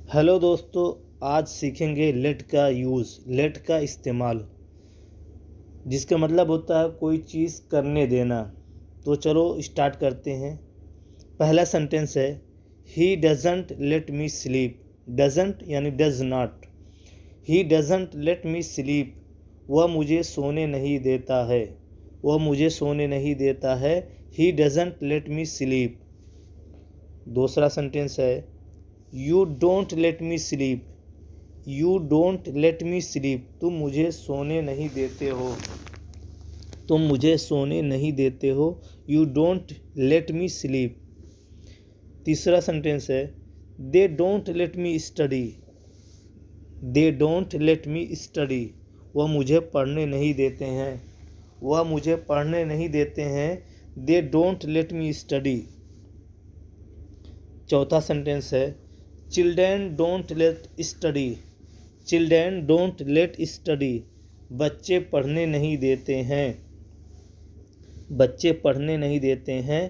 Hello दोस्तों, आज सीखेंगे लेट का यूज़, लेट का इस्तेमाल, जिसका मतलब होता है कोई चीज़ करने देना। तो चलो स्टार्ट करते हैं। पहला सेंटेंस है he doesn't let me sleep. Doesn't यानी does not. He doesn't let me sleep, वह मुझे सोने नहीं देता है। वह मुझे सोने नहीं देता है। He doesn't let me sleep. दूसरा सेंटेंस है you don't let me sleep. You don't let me sleep, तुम मुझे सोने नहीं देते हो। तुम मुझे सोने नहीं देते हो। You don't let me sleep. तीसरा सेंटेंस है they don't let me study. They don't let me study, वह मुझे पढ़ने नहीं देते हैं। वह मुझे पढ़ने नहीं देते हैं। They don't let me study. चौथा सेंटेंस है children don't let study. Children don't let study, बच्चे पढ़ने नहीं देते हैं। बच्चे पढ़ने नहीं देते हैं।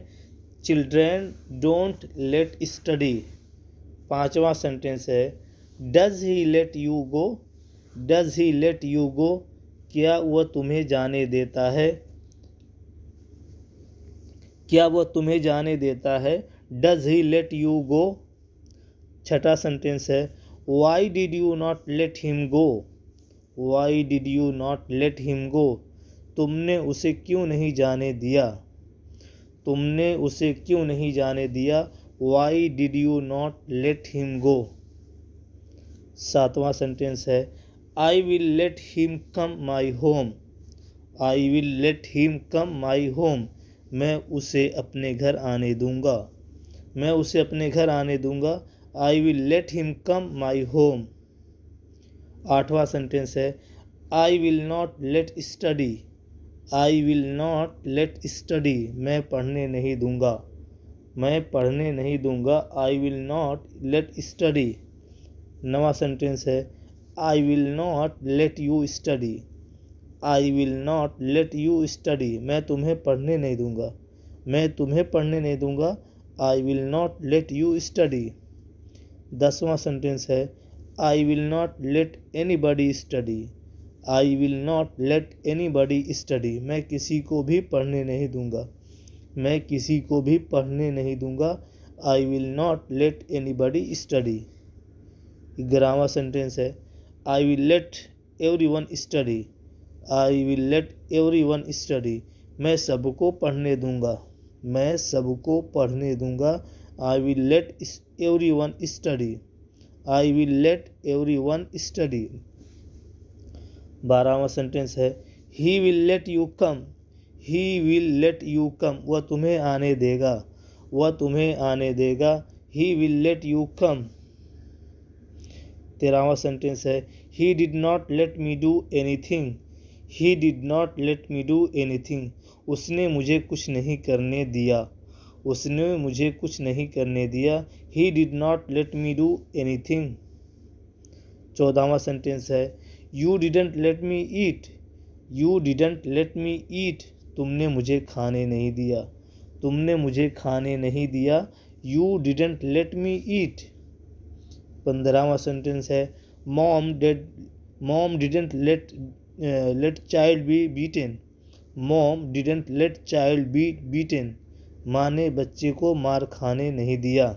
Children don't let study. पांचवा सेंटेंस है does he let you go. Does he let you go, क्या वह तुम्हें जाने देता है। क्या वह तुम्हें जाने देता है। Does he let you go. छठा सेंटेंस है why did you not let him go. Why did you not let him go, तुमने उसे क्यों नहीं जाने दिया। तुमने उसे क्यों नहीं जाने दिया। Y did you not let him गो। सातवां सेंटेंस है I will let him come my home. I will let him come my home, मैं उसे अपने घर आने दूंगा। मैं उसे अपने घर आने दूंगा। I will let him come my home. आठवां सेंटेंस है I will not let study. I will not let study, मैं पढ़ने नहीं दूंगा। मैं पढ़ने नहीं दूंगा। I will not let study. नवा सेंटेंस है I will not let you study. I will not let you study, मैं तुम्हें पढ़ने नहीं दूंगा। मैं तुम्हें पढ़ने नहीं दूंगा। I will not let you study. 10वां सेंटेंस है I will not let anybody study. I will not let anybody study, मैं किसी को भी पढ़ने नहीं दूंगा। मैं किसी को भी पढ़ने नहीं दूंगा। I will not let anybody study. 11वां सेंटेंस है I will let everyone study. I will let everyone study, मैं सबको पढ़ने दूंगा। मैं सबको पढ़ने दूंगा। I will let everyone study. I will let everyone study. 12वां सेंटेंस है he will let you come. He will let you come, वह तुम्हें आने देगा। वह तुम्हें आने देगा। He will let you come. 13वां सेंटेंस है ही did not let me do anything. He did not let me do anything, उसने मुझे कुछ नहीं करने दिया। उसने मुझे कुछ नहीं करने दिया। He did not let me do anything. 14वां सेंटेंस है you didn't let me eat. You didn't let me eat, तुमने मुझे खाने नहीं दिया। तुमने मुझे खाने नहीं दिया। You didn't let me eat. 15वां सेंटेंस है mom didn't let child be beaten. Mom didn't let child be beaten, माँ ने बच्चे को मार खाने नहीं दिया।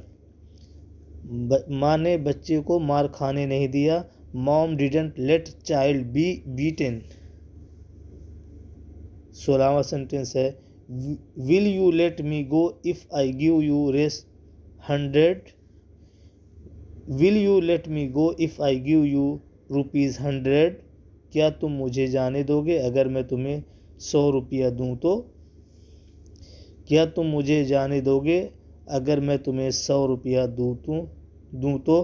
माँ ने बच्चे को मार खाने नहीं दिया। Mom didn't let child be beaten. 16वां सेंटेंस है will you let me go if I give you रेस 100। Will you let me go if I give you ₹100, क्या तुम मुझे जाने दोगे अगर मैं तुम्हें 100 रुपया दूँ तो। क्या तुम मुझे जाने दोगे अगर मैं तुम्हें 100 रुपया दूँ तो।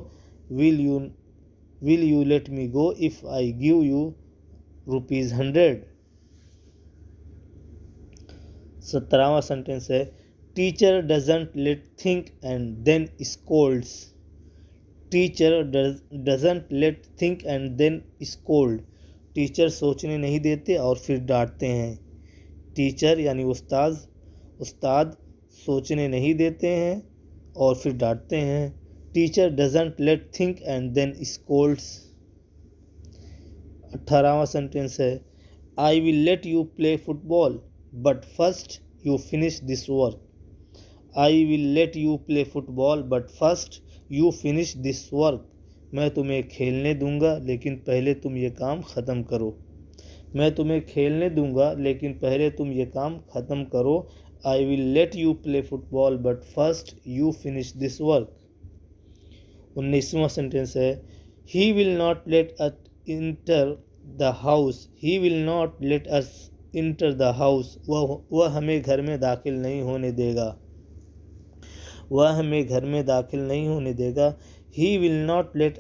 Will you let me go if I give you ₹100। 17वां सेंटेंस है teacher doesn't let think and then scolds. Teacher doesn't let think and then scold, teacher सोचने नहीं देते और फिर डांटते हैं। टीचर यानी उस्ताद सोचने नहीं देते हैं और फिर डांटते हैं। Teacher doesn't let think and then scolds. 18वां सेंटेंस है I will let you play football but first you finish this work. I will let you play football but first you finish this work. मैं तुम्हें खेलने दूंगा लेकिन पहले तुम ये काम ख़त्म करो। मैं तुम्हें खेलने दूंगा लेकिन पहले तुम ये काम ख़त्म करो। I will let you play football but first you finish this work. 19वां सेंटेंस है he will not let us enter the house. He will not let us enter the house. वह हमें घर में दाखिल नहीं होने देगा। वह हमें घर में दाखिल नहीं होने देगा। He will not let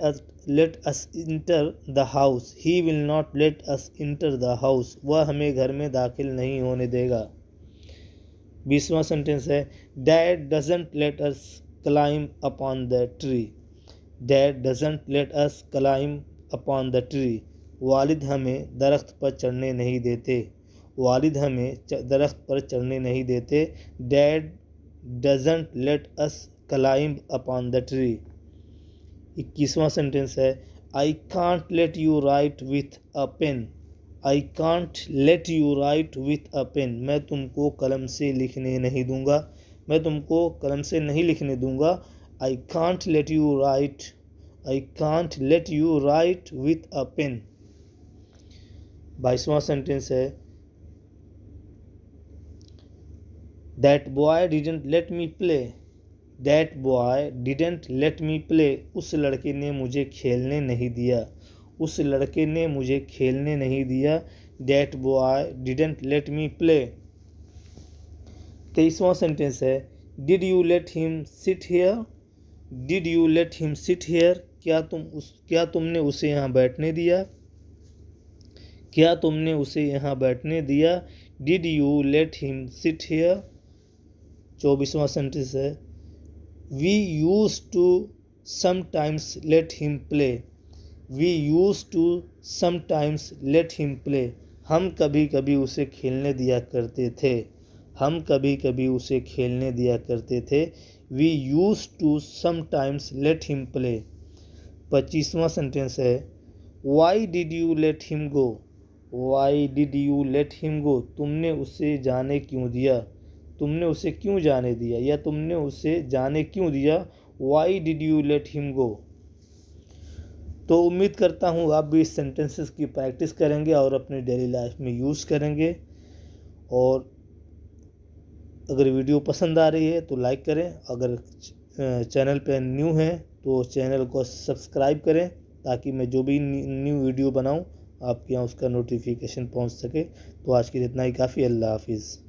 us enter the house. He will not let us enter the house. वह हमें घर में दाखिल नहीं होने देगा। 20वां सेंटेंस है dad doesn't let us climb upon the tree. Dad doesn't let us climb upon the tree. वालिद हमें दरख्त पर चढ़ने नहीं देते। वालिद हमें दरख्त पर चढ़ने नहीं देते। Dad doesn't let us climb upon the tree. 21वां सेंटेंस है I can't let you write with a pen. I can't let you write with a pen. मैं तुमको कलम से लिखने नहीं दूंगा। मैं तुमको कलम से नहीं लिखने दूंगा। I can't let you write. I can't let you write with a pen. 22वां सेंटेंस है that boy didn't let me play. That boy didn't let me play. उस लड़के ने मुझे खेलने नहीं दिया। उस लड़के ने मुझे खेलने नहीं दिया। That boy didn't let me play. 23वां सेंटेंस है did you let him sit here. Did you let him sit here. क्या तुमने उसे यहाँ बैठने दिया। क्या तुमने उसे यहाँ बैठने दिया। Did you let him sit here. 24वां सेंटेंस है we use to sometimes let him play. We use to sometimes let him play. हम कभी कभी उसे खेलने दिया करते थे। हम कभी कभी उसे खेलने दिया करते थे। We use to sometimes let him play. 25वां सेंटेंस है why did you let him go. Why did you let him go. तुमने उसे जाने क्यों दिया। तुमने उसे क्यों जाने दिया या तुमने उसे जाने क्यों दिया। Y did you let him गो। तो उम्मीद करता हूँ आप भी इस सेंटेंसेस की प्रैक्टिस करेंगे और अपनी डेली लाइफ में यूज़ करेंगे। और अगर वीडियो पसंद आ रही है तो लाइक करें। अगर चैनल पे न्यू हैं तो चैनल को सब्सक्राइब करें ताकि मैं जो भी न्यू वीडियो बनाऊँ आपके यहाँ उसका नोटिफिकेशन पहुँच सके। तो आज के लिए इतना ही काफ़ी। अल्लाह हाफिज़।